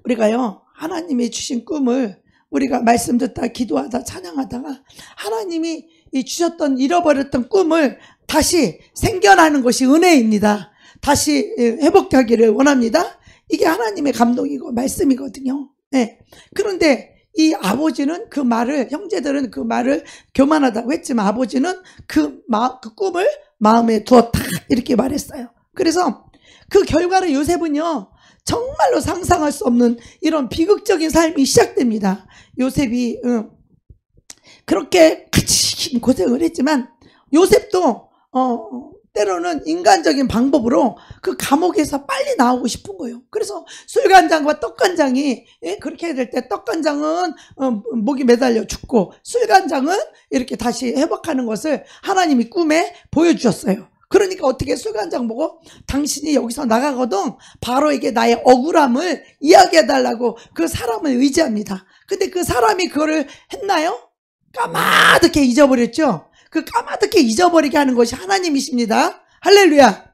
우리가요 하나님이 주신 꿈을 우리가 말씀 듣다 기도하다 찬양하다가 하나님이 주셨던 잃어버렸던 꿈을 다시 생겨나는 것이 은혜입니다. 다시 회복하기를 원합니다. 이게 하나님의 감동이고 말씀이거든요. 네. 그런데 이 아버지는 그 말을, 형제들은 그 말을 교만하다고 했지만 아버지는 그 꿈을 마음에 두었다 이렇게 말했어요. 그래서 그 결과로 요셉은요 정말로 상상할 수 없는 이런 비극적인 삶이 시작됩니다. 요셉이 그렇게 같이 고생을 했지만 요셉도 때로는 인간적인 방법으로 그 감옥에서 빨리 나오고 싶은 거예요. 그래서 술간장과 떡간장이 그렇게 해야 될 때 떡간장은 목이 매달려 죽고 술간장은 이렇게 다시 회복하는 것을 하나님이 꿈에 보여주셨어요. 그러니까 어떻게 술간장 보고 당신이 여기서 나가거든 바로에게 나의 억울함을 이야기해달라고 그 사람을 의지합니다. 근데 그 사람이 그거를 했나요? 까마득히 잊어버렸죠. 그 까마득히 잊어버리게 하는 것이 하나님이십니다. 할렐루야.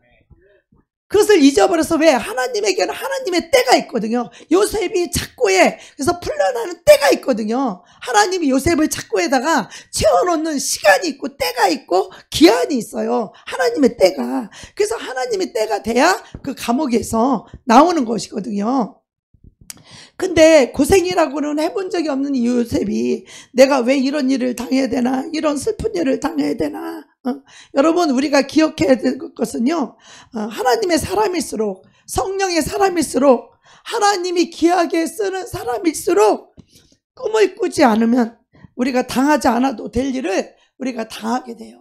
그것을 잊어버려서 왜? 하나님에게는 하나님의 때가 있거든요. 요셉이 착고에 그래서 풀려나는 때가 있거든요. 하나님이 요셉을 착고에다가 채워놓는 시간이 있고 때가 있고 기한이 있어요. 하나님의 때가. 그래서 하나님의 때가 돼야 그 감옥에서 나오는 것이거든요. 근데 고생이라고는 해본 적이 없는 이 요셉이 내가 왜 이런 일을 당해야 되나, 이런 슬픈 일을 당해야 되나. 여러분 우리가 기억해야 될 것은요, 하나님의 사람일수록, 성령의 사람일수록, 하나님이 귀하게 쓰는 사람일수록 꿈을 꾸지 않으면 우리가 당하지 않아도 될 일을 우리가 당하게 돼요.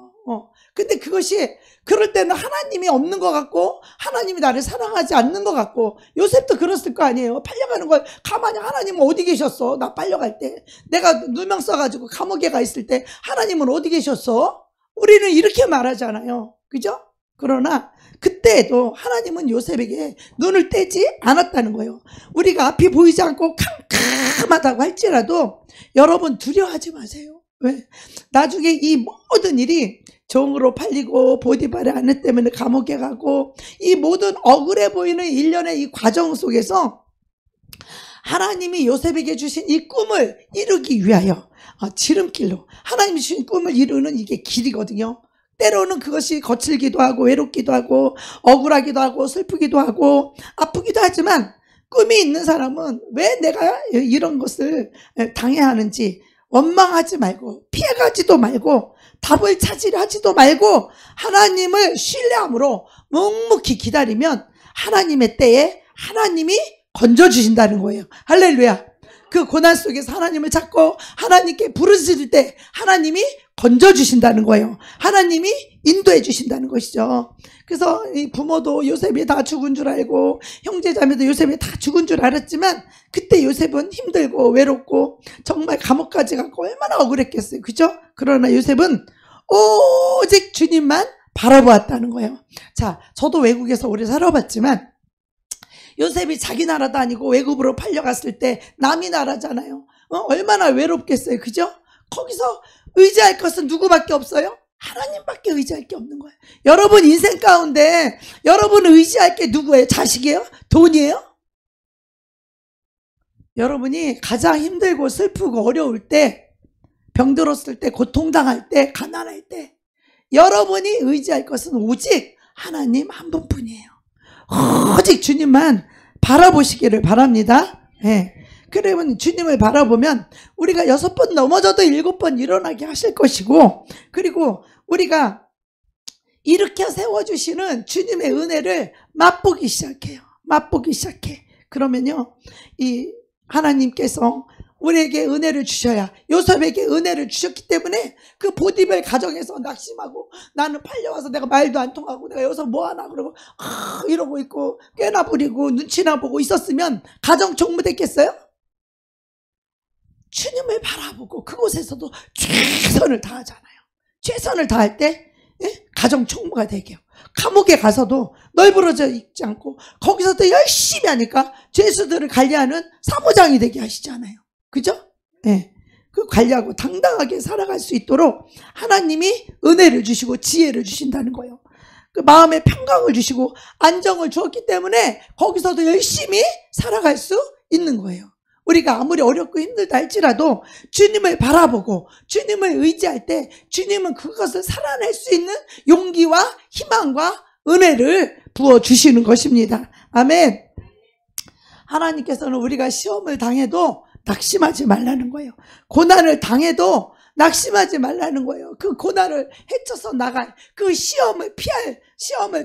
근데 그것이 그럴 때는 하나님이 없는 것 같고 하나님이 나를 사랑하지 않는 것 같고 요셉도 그랬을 거 아니에요. 팔려가는 걸 가만히 하나님은 어디 계셨어? 나 팔려갈 때 내가 누명 써가지고 감옥에 가 있을 때 하나님은 어디 계셨어? 우리는 이렇게 말하잖아요. 그죠? 그러나 그때에도 하나님은 요셉에게 눈을 떼지 않았다는 거예요. 우리가 앞이 보이지 않고 캄캄하다고 할지라도 여러분 두려워하지 마세요. 왜? 나중에 이 모든 일이 종으로 팔리고 보디발의 아내 때문에 감옥에 가고 이 모든 억울해 보이는 일련의 이 과정 속에서 하나님이 요셉에게 주신 이 꿈을 이루기 위하여 지름길로 하나님이 주신 꿈을 이루는 이게 길이거든요. 때로는 그것이 거칠기도 하고 외롭기도 하고 억울하기도 하고 슬프기도 하고 아프기도 하지만 꿈이 있는 사람은 왜 내가 이런 것을 당해야 하는지 원망하지 말고 피해가지도 말고 답을 찾으려 하지도 말고 하나님을 신뢰함으로 묵묵히 기다리면 하나님의 때에 하나님이 건져주신다는 거예요. 할렐루야. 그 고난 속에서 하나님을 찾고 하나님께 부르실 때 하나님이 건져주신다는 거예요. 하나님이 인도해 주신다는 것이죠. 그래서 이 부모도 요셉이 다 죽은 줄 알고 형제자매도 요셉이 다 죽은 줄 알았지만 그때 요셉은 힘들고 외롭고 정말 감옥까지 갔고 얼마나 억울했겠어요. 그죠? 그러나 요셉은 오직 주님만 바라보았다는 거예요. 자, 저도 외국에서 오래 살아봤지만 요셉이 자기 나라도 아니고 외국으로 팔려갔을 때 남이 나라잖아요. 얼마나 외롭겠어요. 그죠? 거기서 의지할 것은 누구밖에 없어요? 하나님밖에 의지할 게 없는 거예요. 여러분 인생 가운데 여러분 의지할 게 누구예요? 자식이에요? 돈이에요? 여러분이 가장 힘들고 슬프고 어려울 때, 병들었을 때, 고통당할 때, 가난할 때 여러분이 의지할 것은 오직 하나님 한 분뿐이에요. 오직 주님만 바라보시기를 바랍니다. 네. 그러면 주님을 바라보면 우리가 6번 넘어져도 7번 일어나게 하실 것이고, 그리고 우리가 일으켜 세워주시는 주님의 은혜를 맛보기 시작해요. 맛보기 시작해. 그러면요, 이 하나님께서 우리에게 은혜를 주셔야, 요셉에게 은혜를 주셨기 때문에 그 보디벨 가정에서 낙심하고 나는 팔려와서 내가 말도 안 통하고 내가 여기서 뭐하나 그러고 이러고 있고 꾀나 부리고 눈치나 보고 있었으면 가정 총무됐겠어요? 주님을 바라보고 그곳에서도 최선을 다하잖아요. 최선을 다할 때 가정 총무가 되게요. 감옥에 가서도 널브러져 있지 않고 거기서도 열심히 하니까 죄수들을 관리하는 사무장이 되게 하시잖아요. 그죠? 네. 그 관리하고 당당하게 살아갈 수 있도록 하나님이 은혜를 주시고 지혜를 주신다는 거예요. 그 마음의 평강을 주시고 안정을 주었기 때문에 거기서도 열심히 살아갈 수 있는 거예요. 우리가 아무리 어렵고 힘들다 할지라도 주님을 바라보고 주님을 의지할 때 주님은 그것을 살아낼 수 있는 용기와 희망과 은혜를 부어주시는 것입니다. 아멘. 하나님께서는 우리가 시험을 당해도 낙심하지 말라는 거예요. 고난을 당해도 낙심하지 말라는 거예요. 그 고난을 헤쳐서 나갈, 그 시험을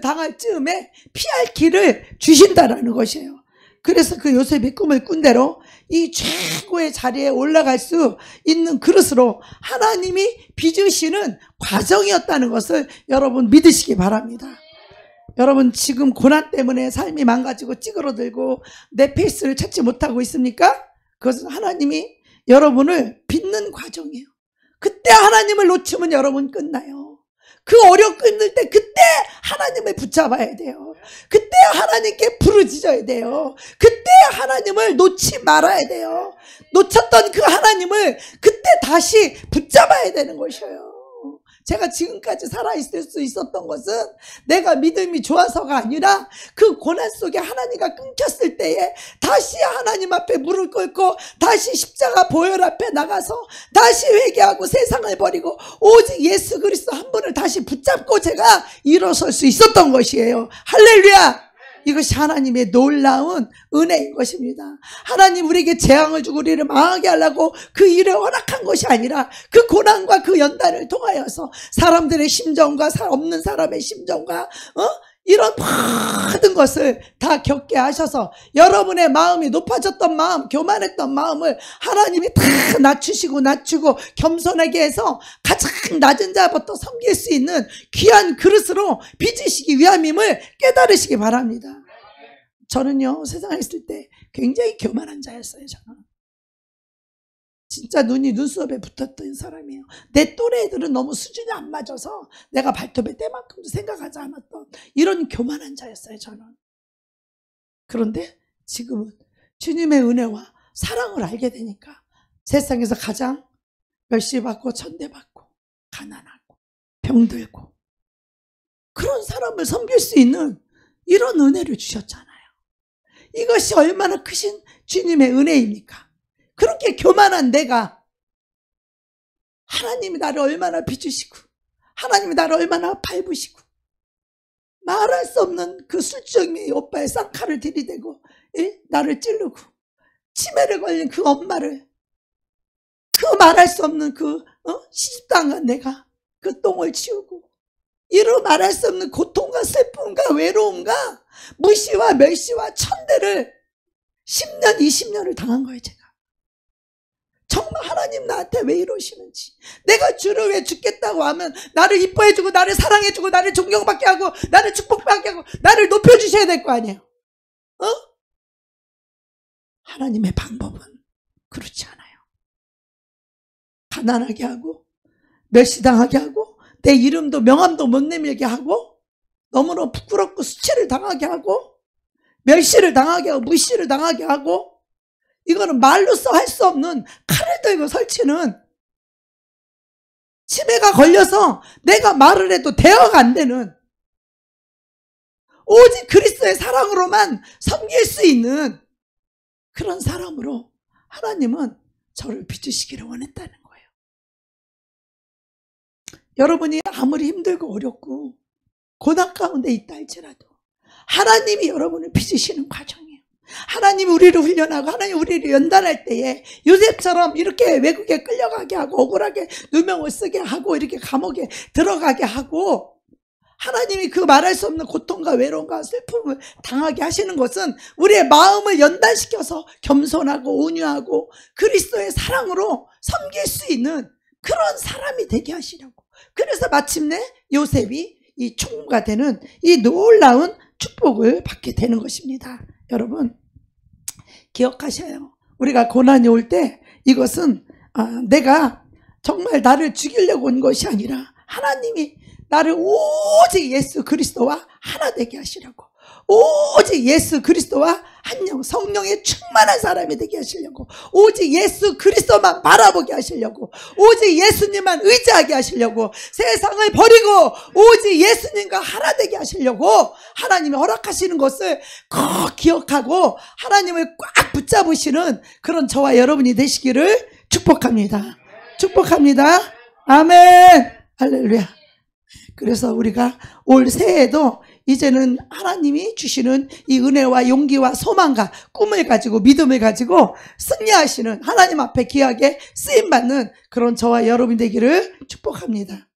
당할 즈음에 피할 길을 주신다라는 것이에요. 그래서 그 요셉이 꿈을 꾼 대로 이 최고의 자리에 올라갈 수 있는 그릇으로 하나님이 빚으시는 과정이었다는 것을 여러분 믿으시기 바랍니다. 여러분 지금 고난 때문에 삶이 망가지고 찌그러들고 내 페이스를 찾지 못하고 있습니까? 그것은 하나님이 여러분을 빚는 과정이에요. 그때 하나님을 놓치면 여러분 끝나요. 그 어렵고 힘들 때 그때 하나님을 붙잡아야 돼요. 그때 하나님께 부르짖어야 돼요. 그때 하나님을 놓지 말아야 돼요. 놓쳤던 그 하나님을 그때 다시 붙잡아야 되는 것이에요. 제가 지금까지 살아있을 수 있었던 것은 내가 믿음이 좋아서가 아니라 그 고난 속에 하나님과 끊겼을 때에 다시 하나님 앞에 무릎 꿇고 다시 십자가 보혈 앞에 나가서 다시 회개하고 세상을 버리고 오직 예수 그리스도 한 분을 다시 붙잡고 제가 일어설 수 있었던 것이에요. 할렐루야! 이것이 하나님의 놀라운 은혜인 것입니다. 하나님 우리에게 재앙을 주고 우리를 망하게 하려고 그 일을 허락한 것이 아니라 그 고난과 그 연단을 통하여서 사람들의 심정과 없는 사람의 심정과 이런 모든 것을 다 겪게 하셔서 여러분의 마음이 높아졌던 마음, 교만했던 마음을 하나님이 다 낮추고 겸손하게 해서 가장 낮은 자부터 섬길 수 있는 귀한 그릇으로 빚으시기 위함임을 깨달으시기 바랍니다. 저는요, 세상에 있을 때 굉장히 교만한 자였어요. 저는 진짜 눈이 눈썹에 붙었던 사람이에요. 내 또래 애들은 너무 수준이 안 맞아서 내가 발톱에 때만큼도 생각하지 않았던 이런 교만한 자였어요. 저는. 그런데 지금은 주님의 은혜와 사랑을 알게 되니까 세상에서 가장 멸시받고 천대받고 가난하고 병들고 그런 사람을 섬길 수 있는 이런 은혜를 주셨잖아요. 이것이 얼마나 크신 주님의 은혜입니까? 그렇게 교만한 내가 하나님이 나를 얼마나 빚으시고 하나님이 나를 얼마나 밟으시고 말할 수 없는 그 술주정이 오빠의 쌍칼을 들이대고 나를 찌르고 치매를 걸린 그 엄마를 그 말할 수 없는 그 시집당한 내가 그 똥을 치우고 이루 말할 수 없는 고통과 슬픔과 외로움과 무시와 멸시와 천대를 10년 20년을 당한 거예요. 제가 정말 하나님 나한테 왜 이러시는지, 내가 주를 왜 죽겠다고 하면 나를 이뻐해주고 나를 사랑해주고 나를 존경받게 하고 나를 축복받게 하고 나를 높여주셔야 될 거 아니에요. 하나님의 방법은 그렇지 않아요. 가난하게 하고 멸시당하게 하고 내 이름도 명함도 못 내밀게 하고 너무너무 부끄럽고 수치를 당하게 하고 멸시를 당하게 하고 무시를 당하게 하고 이거는 말로써 할 수 없는 칼을 들고 설치는 치매가 걸려서 내가 말을 해도 대화가 안 되는 오직 그리스도의 사랑으로만 섬길 수 있는 그런 사람으로 하나님은 저를 빚으시기를 원했다는 거예요. 여러분이 아무리 힘들고 어렵고 고난 가운데 있다 할지라도 하나님이 여러분을 빚으시는 과정이에요. 하나님이 우리를 훈련하고 하나님이 우리를 연단할 때에 요셉처럼 이렇게 외국에 끌려가게 하고 억울하게 누명을 쓰게 하고 이렇게 감옥에 들어가게 하고 하나님이 그 말할 수 없는 고통과 외로움과 슬픔을 당하게 하시는 것은 우리의 마음을 연단시켜서 겸손하고 온유하고 그리스도의 사랑으로 섬길 수 있는 그런 사람이 되게 하시려고. 그래서 마침내 요셉이 이 총무가 되는 이 놀라운 축복을 받게 되는 것입니다. 여러분 기억하셔요. 우리가 고난이 올 때 이것은 내가 정말 나를 죽이려고 온 것이 아니라 하나님이 나를 오직 예수 그리스도와 하나 되게 하시려고, 오직 예수 그리스도와 한영 성령의 충만한 사람이 되게 하시려고, 오직 예수 그리스도만 바라보게 하시려고, 오직 예수님만 의지하게 하시려고, 세상을 버리고 오직 예수님과 하나 되게 하시려고 하나님이 허락하시는 것을 꼭 기억하고 하나님을 꽉 붙잡으시는 그런 저와 여러분이 되시기를 축복합니다. 축복합니다. 아멘. 할렐루야. 그래서 우리가 올 새해에도 이제는 하나님이 주시는 이 은혜와 용기와 소망과 꿈을 가지고 믿음을 가지고 승리하시는 하나님 앞에 귀하게 쓰임받는 그런 저와 여러분 되기를 축복합니다.